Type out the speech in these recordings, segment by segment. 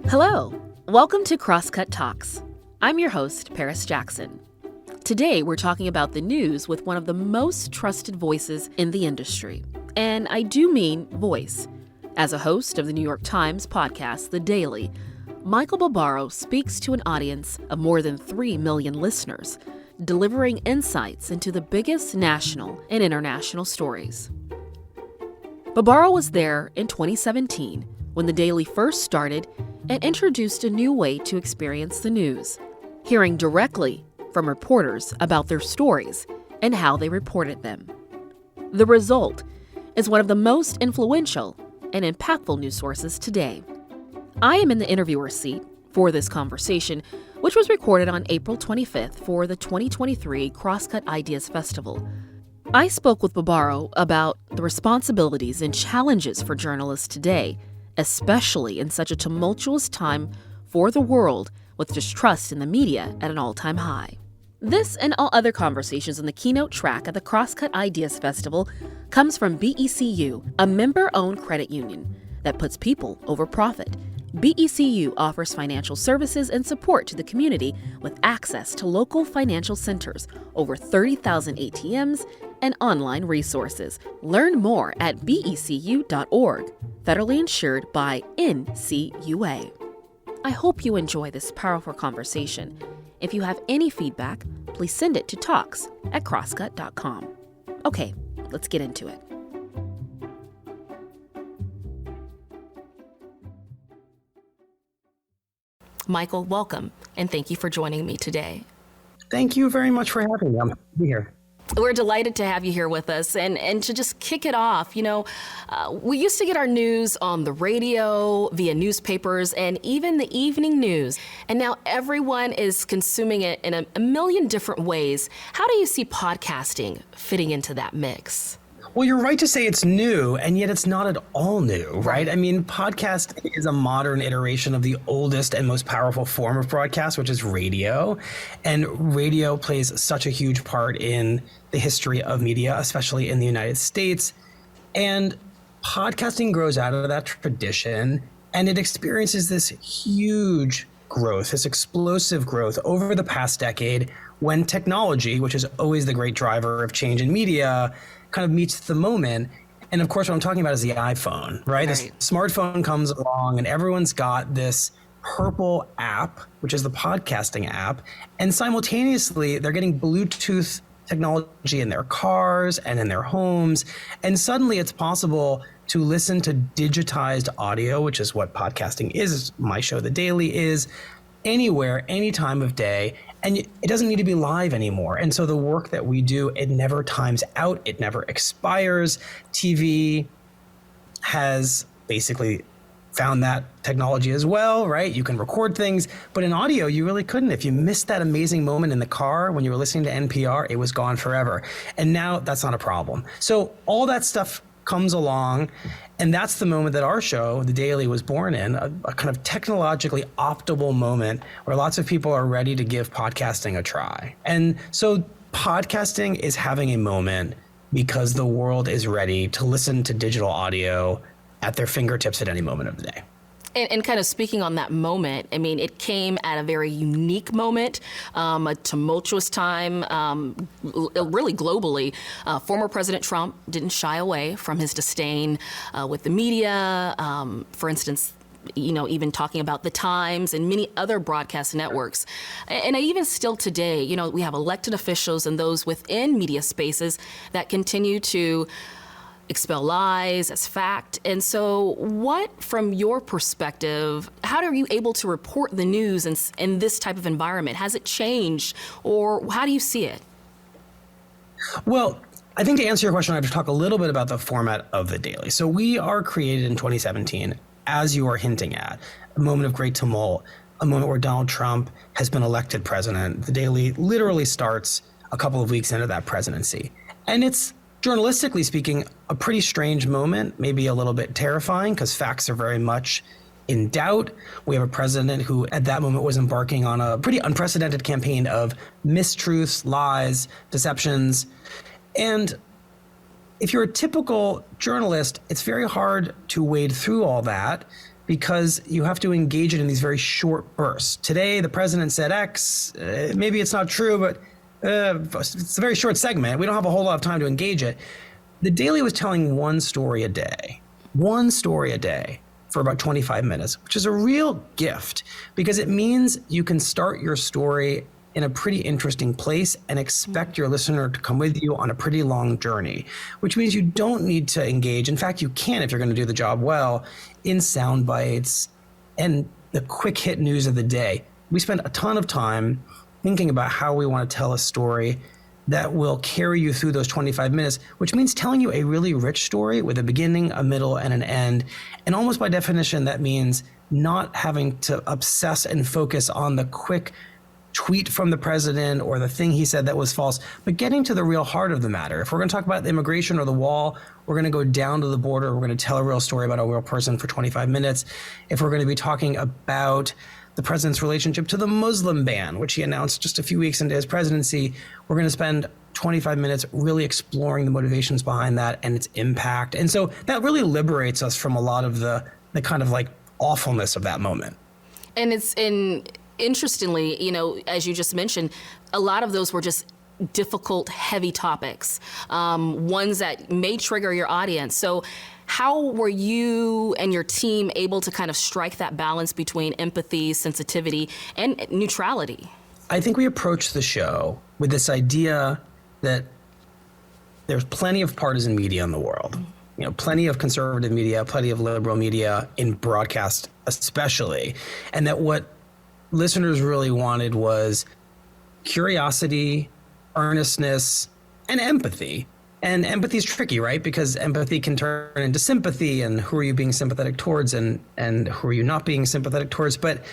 Hello, welcome to Crosscut Talks. I'm your host, Paris Jackson. Today, we're talking about the news with one of the most trusted voices in the industry. And I do mean voice. As a host of the New York Times podcast, The Daily, Michael Barbaro speaks to an audience of more than 3 million listeners, delivering insights into the biggest national and international stories. Barbaro was there in 2017 when The Daily first started and introduced a new way to experience the news, hearing directly from reporters about their stories and how they reported them. The result is one of the most influential and impactful news sources today. I am in the interviewer seat for this conversation, which was recorded on April 25th for the 2023 Crosscut Ideas Festival. I spoke with Barbaro about the responsibilities and challenges for journalists today, especially in such a tumultuous time for the world with distrust in the media at an all-time high. This and all other conversations on the keynote track at the Crosscut Ideas Festival comes from BECU, a member-owned credit union that puts people over profit. BECU offers financial services and support to the community with access to local financial centers, over 30,000 ATMs, and online resources. Learn more at becu.org, federally insured by NCUA. I hope you enjoy this powerful conversation. If you have any feedback, please send it to talks@crosscut.com. Okay, let's get into it. Michael, welcome, and thank you for joining me today. Thank you very much for having me. I'm happy to be here. We're delighted to have you here with us. And to just kick it off, we used to get our news on the radio, via newspapers, and even the evening news. And now everyone is consuming it in a million different ways. How do you see podcasting fitting into that mix? Well, you're right to say it's new, and yet it's not at all new, right? I mean, podcast is a modern iteration of the oldest and most powerful form of broadcast, which is radio. And radio plays such a huge part in the history of media, especially in the United States. And podcasting grows out of that tradition, and it experiences this huge growth, this explosive growth over the past decade when technology, which is always the great driver of change in media, kind of meets the moment. And of course, what I'm talking about is the iPhone, right? This smartphone comes along and everyone's got this purple app, which is the podcasting app. And simultaneously, they're getting Bluetooth technology in their cars and in their homes. And suddenly it's possible to listen to digitized audio, which is what podcasting is, my show, The Daily, is, anywhere, any time of day. And it doesn't need to be live anymore. And so the work that we do, it never times out. It never expires. TV has basically found that technology as well, right? You can record things, but in audio, you really couldn't. If you missed that amazing moment in the car when you were listening to NPR, it was gone forever. And now that's not a problem. So all that stuff comes along, and that's the moment that our show, The Daily, was born in, a kind of technologically optimal moment where lots of people are ready to give podcasting a try. And so podcasting is having a moment because the world is ready to listen to digital audio at their fingertips at any moment of the day. And kind of speaking on that moment, I mean, it came at a very unique moment, a tumultuous time, really globally. Former President Trump didn't shy away from his disdain with the media. For instance, even talking about the Times and many other broadcast networks. And even still today, we have elected officials and those within media spaces that continue to expel lies as fact. And so what, from your perspective, how are you able to report the news in this type of environment? Has it changed, or how do you see it? Well, I think to answer your question, I have to talk a little bit about the format of The Daily. So we are created in 2017, as you are hinting at, a moment of great tumult, a moment where Donald Trump has been elected president. The Daily literally starts a couple of weeks into that presidency. And it's, journalistically speaking, a pretty strange moment, maybe a little bit terrifying because facts are very much in doubt. We have a president who at that moment was embarking on a pretty unprecedented campaign of mistruths, lies, deceptions. And if you're a typical journalist, it's very hard to wade through all that because you have to engage it in these very short bursts. Today, the president said X. Maybe it's not true, but it's a very short segment. We don't have a whole lot of time to engage it. The Daily was telling one story a day for about 25 minutes, which is a real gift because it means you can start your story in a pretty interesting place and expect your listener to come with you on a pretty long journey, which means you don't need to engage. In fact, you can, if you're going to do the job well, in sound bites and the quick hit news of the day. We spend a ton of time thinking about how we want to tell a story that will carry you through those 25 minutes, which means telling you a really rich story with a beginning, a middle, and an end. And almost by definition, that means not having to obsess and focus on the quick tweet from the president or the thing he said that was false, but getting to the real heart of the matter. If we're going to talk about immigration or the wall, we're going to go down to the border. We're going to tell a real story about a real person for 25 minutes. If we're going to be talking about the president's relationship to the Muslim ban, which he announced just a few weeks into his presidency, we're going to spend 25 minutes really exploring the motivations behind that and its impact. And so that really liberates us from a lot of the kind of like awfulness of that moment. And interestingly, as you just mentioned, a lot of those were just difficult, heavy topics, ones that may trigger your audience. So how were you and your team able to kind of strike that balance between empathy, sensitivity, and neutrality? I think we approached the show with this idea that there's plenty of partisan media in the world. Plenty of conservative media, plenty of liberal media in broadcast especially, and that what listeners really wanted was curiosity, earnestness, and empathy. And empathy is tricky, right? Because empathy can turn into sympathy, and who are you being sympathetic towards and who are you not being sympathetic towards? But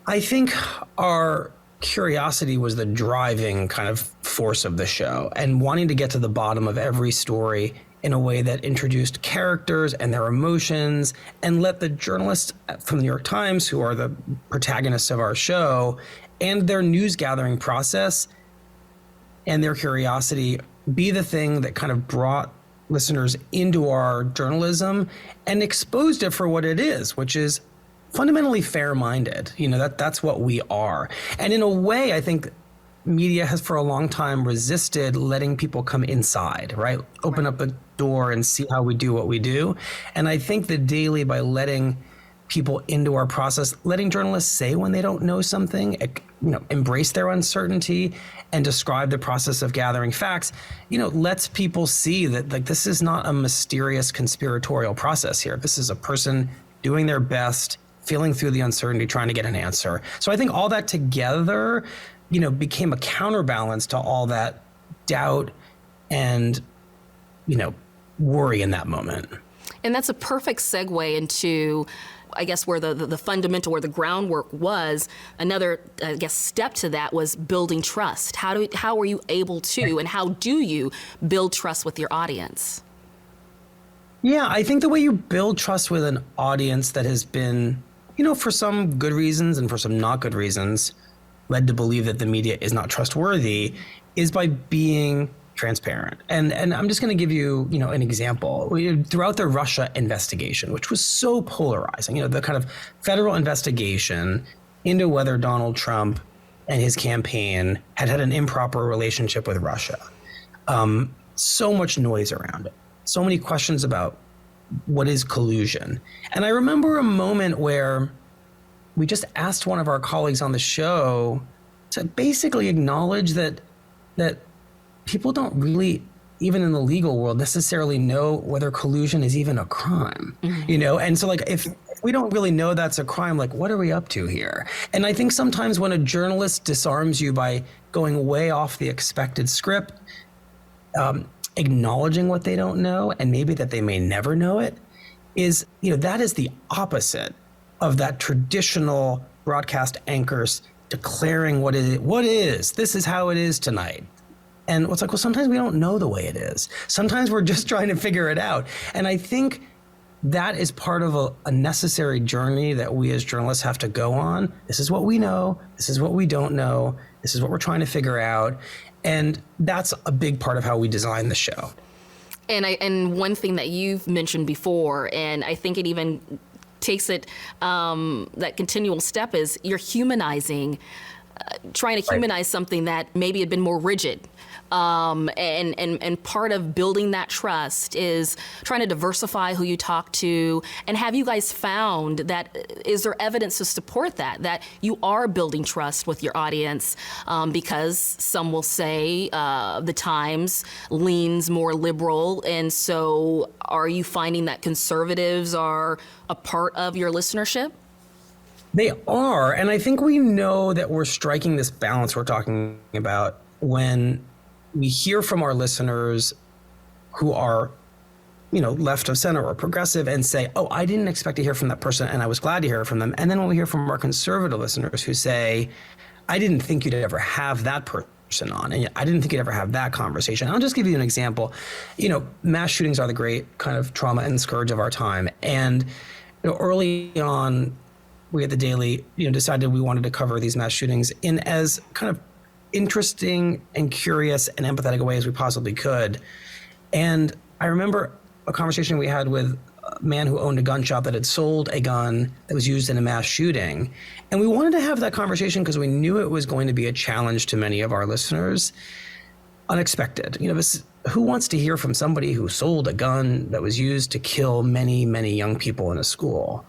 I think our curiosity was the driving kind of force of the show, and wanting to get to the bottom of every story in a way that introduced characters and their emotions and let the journalists from the New York Times, who are the protagonists of our show, and their news gathering process and their curiosity be the thing that kind of brought listeners into our journalism and exposed it for what it is, which is fundamentally fair-minded. That's what we are. And in a way, I think media has for a long time resisted letting people come inside, right? Open up a door and see how we do what we do. And I think the Daily, by letting people into our process, letting journalists say when they don't know something, embrace their uncertainty and describe the process of gathering facts, lets people see that this is not a mysterious conspiratorial process here. This is a person doing their best, feeling through the uncertainty, trying to get an answer. So I think all that together became a counterbalance to all that doubt and, worry in that moment. And that's a perfect segue into, I guess, where the fundamental, where the groundwork was. Another, I guess, step to that was building trust. How were you able to, and how do you build trust with your audience? Yeah, I think the way you build trust with an audience that has been, for some good reasons and for some not good reasons, led to believe that the media is not trustworthy, is by being transparent. And I'm just going to give you, an example. Throughout the Russia investigation, which was so polarizing, the kind of federal investigation into whether Donald Trump and his campaign had an improper relationship with Russia. So much noise around it. So many questions about what is collusion. And I remember a moment where we just asked one of our colleagues on the show to basically acknowledge that people don't really, even in the legal world, necessarily know whether collusion is even a crime, And so if we don't really know that's a crime, what are we up to here? And I think sometimes when a journalist disarms you by going way off the expected script, acknowledging what they don't know and maybe that they may never know it is, that is the opposite of that traditional broadcast anchors declaring what is, this is how it is tonight. And it's sometimes we don't know the way it is. Sometimes we're just trying to figure it out. And I think that is part of a necessary journey that we as journalists have to go on. This is what we know. This is what we don't know. This is what we're trying to figure out. And that's a big part of how we design the show. And one thing that you've mentioned before, and I think it even takes it that continual step, is you're humanizing, trying to humanize something that maybe had been more rigid. And part of building that trust is trying to diversify who you talk to. And have you guys found that, is there evidence to support that you are building trust with your audience? Because some will say the Times leans more liberal. And so are you finding that conservatives are a part of your listenership? They are. And I think we know that we're striking this balance we're talking about when we hear from our listeners who are, left of center or progressive and say, oh, I didn't expect to hear from that person and I was glad to hear from them. And then when we hear from our conservative listeners who say, I didn't think you'd ever have that person on, and I didn't think you'd ever have that conversation. I'll just give you an example. Mass shootings are the great kind of trauma and scourge of our time. And early on, we at the Daily, decided we wanted to cover these mass shootings in as kind of interesting and curious and empathetic a way as we possibly could. And I remember a conversation we had with a man who owned a gun shop that had sold a gun that was used in a mass shooting. And we wanted to have that conversation because we knew it was going to be a challenge to many of our listeners. Unexpected. Who wants to hear from somebody who sold a gun that was used to kill many, many young people in a school?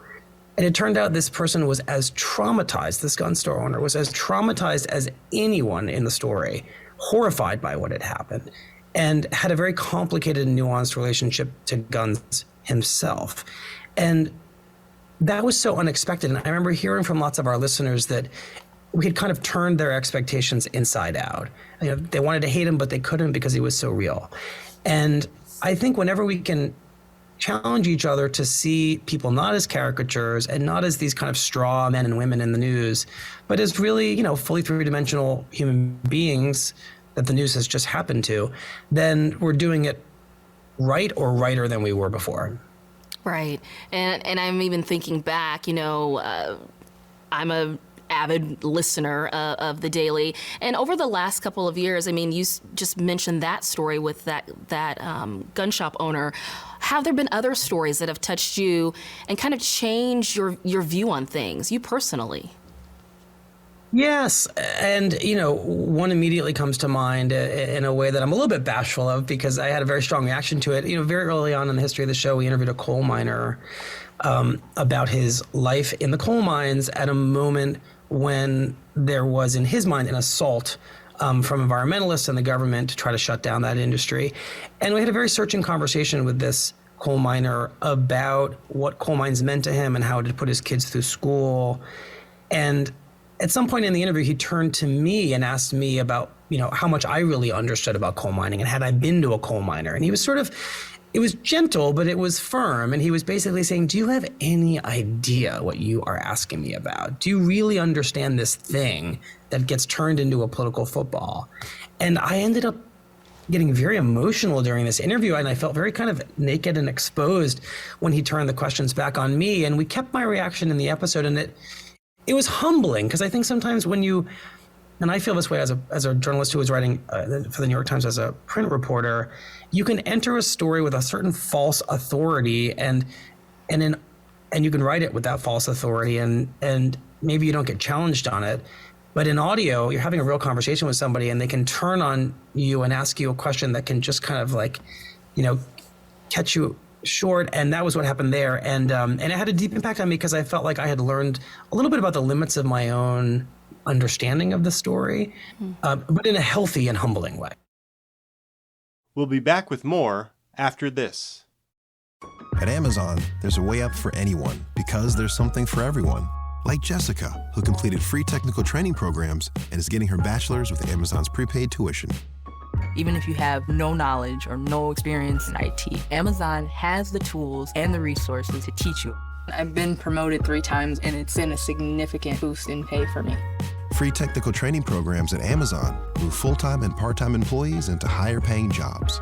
And it turned out this person was as traumatized, this gun store owner was as traumatized as anyone in the story, horrified by what had happened, and had a very complicated and nuanced relationship to guns himself. And that was so unexpected. And I remember hearing from lots of our listeners that we had kind of turned their expectations inside out. They wanted to hate him, but they couldn't because he was so real. And I think whenever we can challenge each other to see people not as caricatures and not as these kind of straw men and women in the news, but as really, fully three-dimensional human beings that the news has just happened to, then we're doing it right or righter than we were before. Right. And I'm even thinking back, I'm a avid listener of the Daily, and over the last couple of years, you just mentioned that story with that gun shop owner. Have there been other stories that have touched you and kind of changed your view on things, you personally? Yes, and one immediately comes to mind in a way that I'm a little bit bashful of because I had a very strong reaction to it. Very early on in the history of the show, we interviewed a coal miner about his life in the coal mines at a moment when there was, in his mind, an assault from environmentalists and the government to try to shut down that industry. And we had a very searching conversation with this coal miner about what coal mines meant to him and how to put his kids through school. And at some point in the interview, he turned to me and asked me about, how much I really understood about coal mining and had I been to a coal miner. And he was it was gentle, but it was firm. And he was basically saying, do you have any idea what you are asking me about? Do you really understand this thing that gets turned into a political football? And I ended up getting very emotional during this interview, and I felt very kind of naked and exposed when he turned the questions back on me. And we kept my reaction in the episode, and it was humbling, because I think sometimes when you, and I feel this way as a journalist who was writing for the New York Times as a print reporter, you can enter a story with a certain false authority, and you can write it with that false authority, and maybe you don't get challenged on it. But in audio, you're having a real conversation with somebody, and they can turn on you and ask you a question that can just kind of catch you short. And that was what happened there. And it had a deep impact on me because I felt like I had learned a little bit about the limits of my own understanding of the story, but in a healthy and humbling way. We'll be back with more after this. At Amazon, there's a way up for anyone because there's something for everyone. Like Jessica, who completed free technical training programs and is getting her bachelor's with Amazon's prepaid tuition. Even if you have no knowledge or no experience in IT, Amazon has the tools and the resources to teach you. I've been promoted 3 times, and it's been a significant boost in pay for me. Free technical training programs at Amazon move full-time and part-time employees into higher-paying jobs.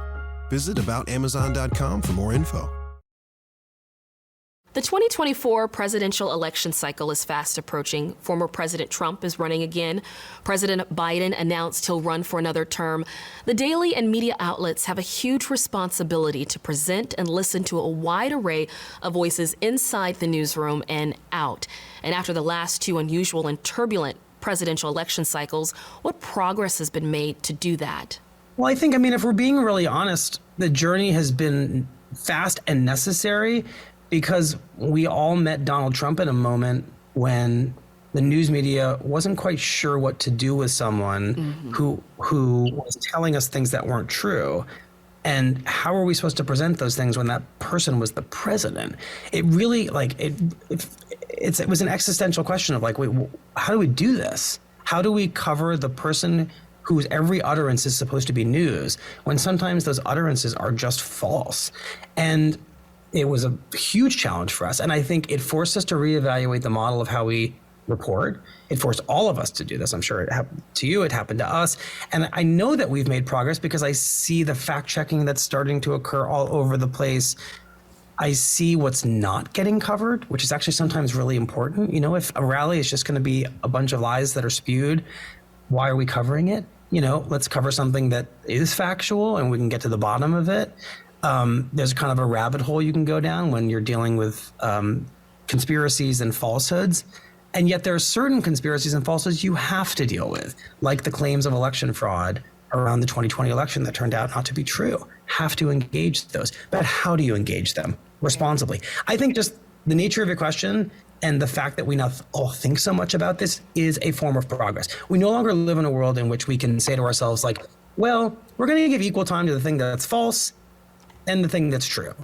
Visit aboutamazon.com for more info. The 2024 presidential election cycle is fast approaching. Former President Trump is running again. President Biden announced he'll run for another term. The Daily and media outlets have a huge responsibility to present and listen to a wide array of voices inside the newsroom and out. And after the last two unusual and turbulent presidential election cycles, what progress has been made to do that? Well, I mean, if we're being really honest, the journey has been fast and necessary, because we all met Donald Trump in a moment when the news media wasn't quite sure what to do with someone who was telling us things that weren't true. And how are we supposed to present those things when that person was the president? It really, it was an existential question of wait, how do we do this? How do we cover the person whose every utterance is supposed to be news when sometimes those utterances are just false? And it was a huge challenge for us. And I think it forced us to reevaluate the model of how we report. It forced all of us to do this. I'm sure it happened to you, it happened to us. And I know that we've made progress because I see the fact checking that's starting to occur all over the place. I see what's not getting covered, which is actually sometimes really important. If a rally is just going to be a bunch of lies that are spewed, why are we covering it? Let's cover something that is factual and we can get to the bottom of it. There's kind of a rabbit hole you can go down when you're dealing with conspiracies and falsehoods. And yet there are certain conspiracies and falsehoods you have to deal with, like the claims of election fraud around the 2020 election that turned out not to be true. Have to engage those. But how do you engage them responsibly? I think just the nature of your question and the fact that we now all think so much about this is a form of progress. We no longer live in a world in which we can say to ourselves, well, we're going to give equal time to the thing that's false and the thing that's true.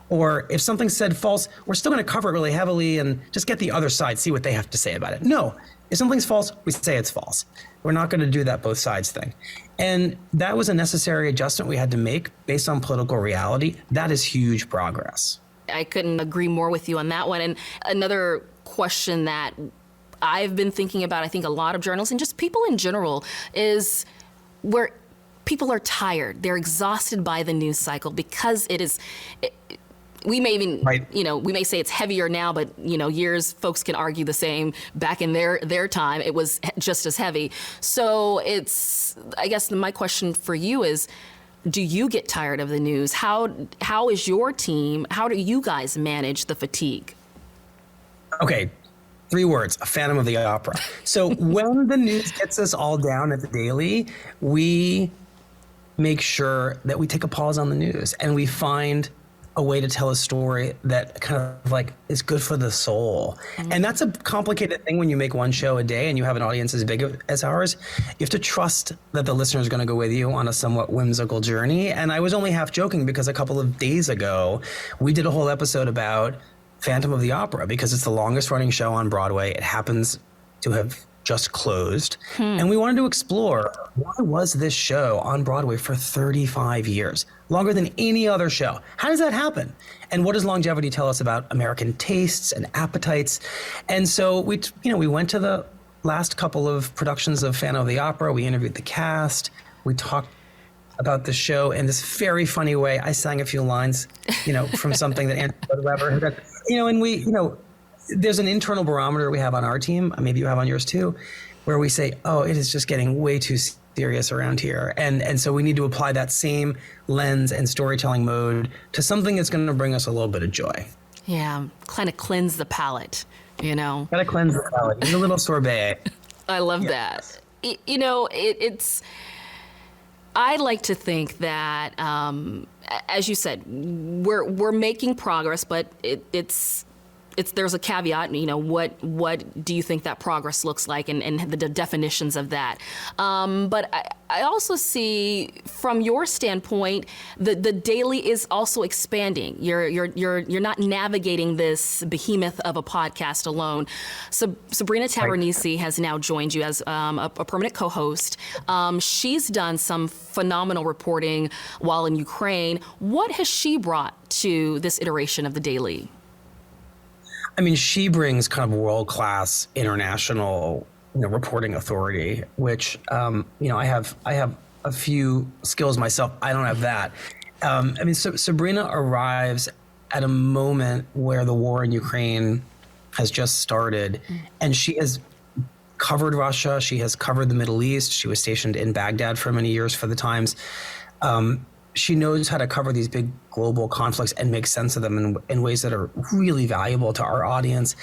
Or if something's said false, we're still going to cover it really heavily and just get the other side, see what they have to say about it. No, if something's false, we say it's false. We're not going to do that both sides thing. And that was a necessary adjustment we had to make based on political reality. That is huge progress. I couldn't agree more with you on that one. And another question that I've been thinking about, I think a lot of journalists and just people in general, is where people are tired. They're exhausted by the news cycle because we may even, we may say it's heavier now, but, years folks can argue the same. Back in their time, it was just as heavy. So I guess my question for you is, do you get tired of the news? How is your team, how do you guys manage the fatigue? Okay. 3 words, a Phantom of the Opera. So when the news gets us all down at the Daily, we make sure that we take a pause on the news and we find a way to tell a story that kind of is good for the soul. Mm-hmm. And that's a complicated thing when you make one show a day and you have an audience as big as ours. You have to trust that the listener is going to go with you on a somewhat whimsical journey. And I was only half joking because a couple of days ago, we did a whole episode about Phantom of the Opera because it's the longest running show on Broadway. It happens to have just closed. And we wanted to explore, why was this show on Broadway for 35 years, longer than any other show? How does that happen? And what does longevity tell us about American tastes and appetites? And so we went to the last couple of productions of Phantom of the Opera. We interviewed the cast. We talked about the show in this very funny way. I sang a few lines, from something that Andrew Weber had done. And there's an internal barometer we have on our team, maybe you have on yours too, where we say, oh, it is just getting way too serious around here. And so we need to apply that same lens and storytelling mode to something that's going to bring us a little bit of joy. Yeah, kind of cleanse the palate, Got to cleanse the palate. Need a little sorbet. I love that. It's... I'd like to think that, as you said, we're making progress, but there's a caveat. What do you think that progress looks like, and the definitions of that? But I also see, from your standpoint, the Daily is also expanding. You're not navigating this behemoth of a podcast alone. So Sabrina Tavernise has now joined you as a permanent co-host. She's done some phenomenal reporting while in Ukraine. What has she brought to this iteration of the Daily? I mean, she brings kind of world-class international, reporting authority, which, I have a few skills myself. I don't have that. Sabrina arrives at a moment where the war in Ukraine has just started, and she has covered Russia. She has covered the Middle East. She was stationed in Baghdad for many years for the Times. She knows how to cover these big global conflicts and make sense of them in ways that are really valuable to our audience.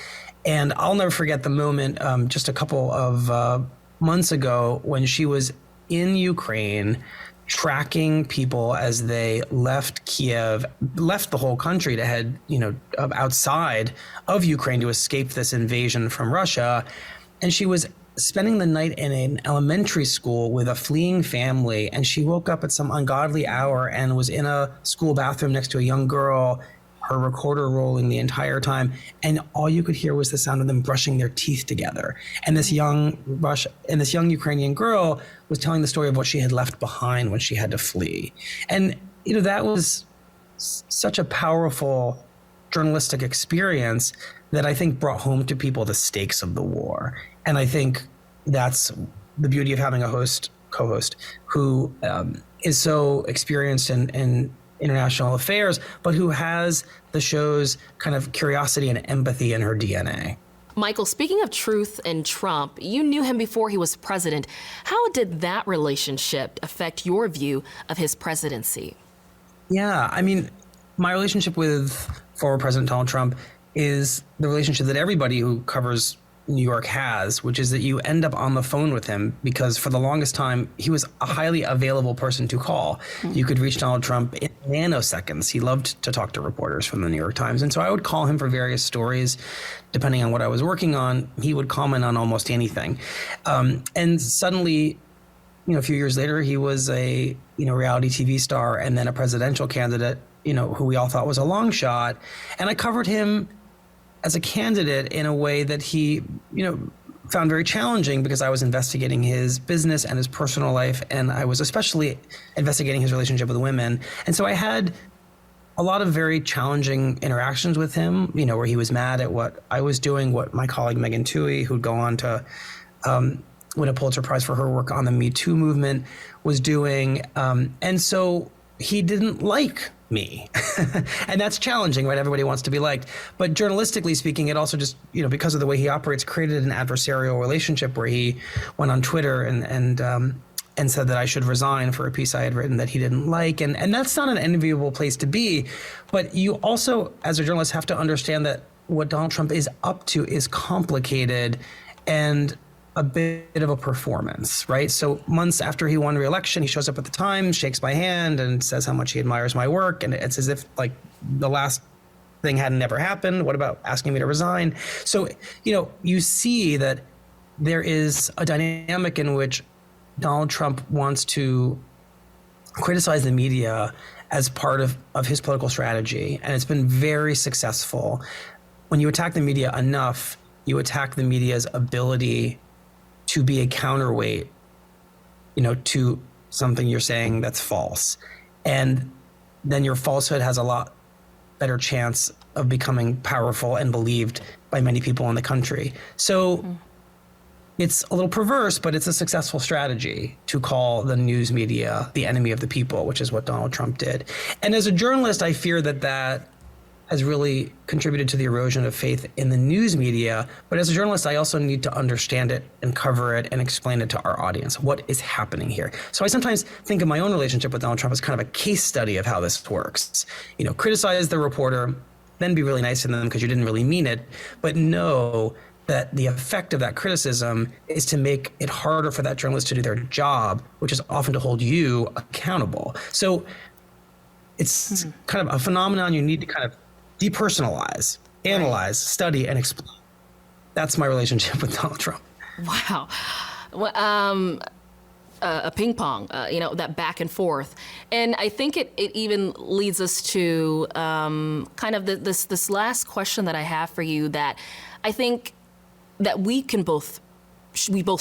And I'll never forget the moment just a couple of months ago when she was in Ukraine tracking people as they left Kiev, left the whole country to head, outside of Ukraine to escape this invasion from Russia. And she was spending the night in an elementary school with a fleeing family. And she woke up at some ungodly hour and was in a school bathroom next to a young girl, her recorder rolling the entire time. And all you could hear was the sound of them brushing their teeth together. And this young Ukrainian girl was telling the story of what she had left behind when she had to flee. And, that was such a powerful journalistic experience that I think brought home to people the stakes of the war. And I think that's the beauty of having a co-host who is so experienced in international affairs, but who has the show's kind of curiosity and empathy in her DNA. Michael, speaking of truth and Trump, you knew him before he was president. How did that relationship affect your view of his presidency? Yeah, I mean, my relationship with former President Donald Trump is the relationship that everybody who covers New York has, which is that you end up on the phone with him because for the longest time, he was a highly available person to call. You could reach Donald Trump in nanoseconds. He loved to talk to reporters from the New York Times. And so I would call him for various stories. Depending on what I was working on, he would comment on almost anything. And suddenly, a few years later, he was a, reality TV star and then a presidential candidate, who we all thought was a long shot. And I covered him as a candidate in a way that he, found very challenging because I was investigating his business and his personal life. And I was especially investigating his relationship with women. And so I had a lot of very challenging interactions with him, where he was mad at what I was doing, what my colleague Megan Twohey, who'd go on to win a Pulitzer Prize for her work on the Me Too movement, was doing. And so he didn't like me. And that's challenging, right? Everybody wants to be liked. But journalistically speaking, it also just, because of the way he operates, created an adversarial relationship where he went on Twitter and said that I should resign for a piece I had written that he didn't like. And that's not an enviable place to be. But you also, as a journalist, have to understand that what Donald Trump is up to is complicated and a bit of a performance, right? So months after he won re-election, he shows up at the Times, shakes my hand and says how much he admires my work. And it's as if like the last thing hadn't ever happened. What about asking me to resign? So, you see that there is a dynamic in which Donald Trump wants to criticize the media as part of his political strategy. And it's been very successful. When you attack the media enough, you attack the media's ability to be a counterweight, to something you're saying that's false. And then your falsehood has a lot better chance of becoming powerful and believed by many people in the country. So it's a little perverse, but it's a successful strategy to call the news media the enemy of the people, which is what Donald Trump did. And as a journalist, I fear that has really contributed to the erosion of faith in the news media. But as a journalist, I also need to understand it and cover it and explain it to our audience. What is happening here? So I sometimes think of my own relationship with Donald Trump as kind of a case study of how this works. Criticize the reporter, then be really nice to them because you didn't really mean it, but know that the effect of that criticism is to make it harder for that journalist to do their job, which is often to hold you accountable. So it's kind of a phenomenon you need to kind of depersonalize, analyze, study, and explain. That's my relationship with Donald Trump. Wow. Well, a ping pong, that back and forth. And I think it even leads us to kind of this last question that I have for you that I think that we both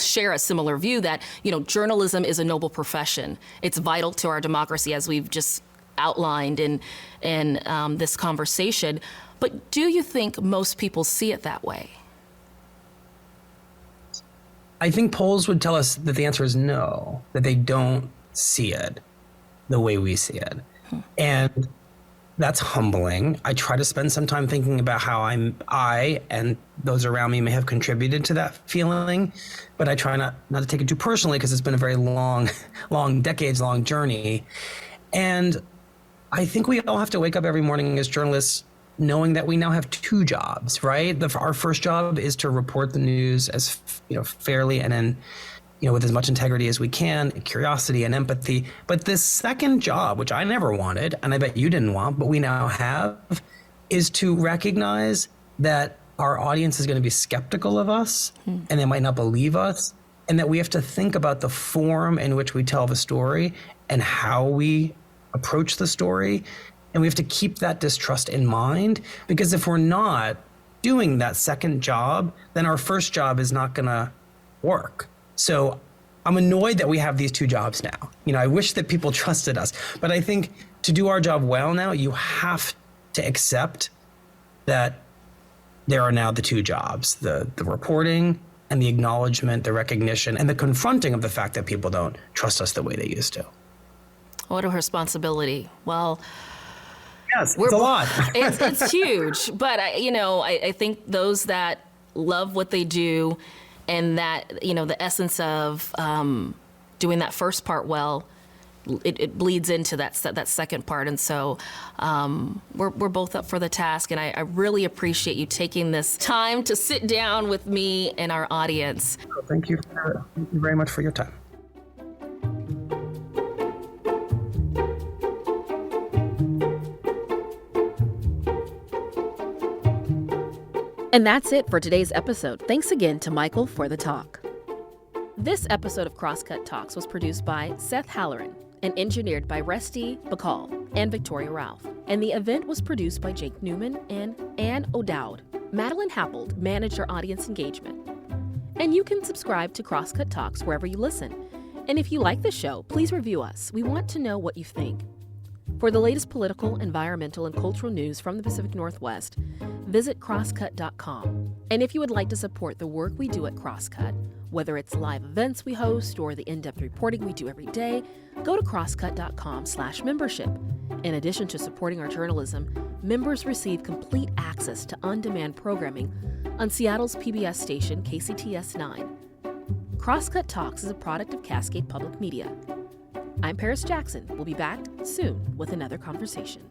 share a similar view that, journalism is a noble profession. It's vital to our democracy, as we've just outlined in this conversation. But do you think most people see it that way? I think polls would tell us that the answer is no, that they don't see it the way we see it. And That's humbling. I try to spend some time thinking about how I and those around me may have contributed to that feeling, but I try not to take it too personally because it's been a very long, decades-long journey. And I think we all have to wake up every morning as journalists knowing that we now have two jobs, right? Our first job is to report the news as fairly and in with as much integrity as we can, curiosity and empathy. But this second job, which I never wanted, and I bet you didn't want, but we now have, is to recognize that our audience is going to be skeptical of us and they might not believe us, and that we have to think about the form in which we tell the story and how we approach the story. And we have to keep that distrust in mind, because if we're not doing that second job, then our first job is not going to work. So I'm annoyed that we have these two jobs now. I wish that people trusted us, but I think to do our job well now, you have to accept that there are now the two jobs, the reporting and the acknowledgement, the recognition, and the confronting of the fact that people don't trust us the way they used to. What a responsibility. Well, yes, it's a lot. it's huge, but I think those that love what they do, and that, the essence of doing that first part well, it bleeds into that second part. And so we're both up for the task. And I really appreciate you taking this time to sit down with me and our audience. Thank you very much for your time. And that's it for today's episode. Thanks again to Michael for the talk. This episode of Crosscut Talks was produced by Seth Halloran and engineered by Rusty Bacall and Victoria Ralph. And the event was produced by Jake Newman and Ann O'Dowd. Madeline Happold managed our audience engagement. And you can subscribe to Crosscut Talks wherever you listen. And if you like the show, please review us. We want to know what you think. For the latest political, environmental, and cultural news from the Pacific Northwest, visit crosscut.com. And if you would like to support the work we do at Crosscut, whether it's live events we host or the in-depth reporting we do every day, go to crosscut.com/membership. In addition to supporting our journalism, members receive complete access to on-demand programming on Seattle's PBS station, KCTS 9. Crosscut Talks is a product of Cascade Public Media. I'm Paris Jackson. We'll be back soon with another conversation.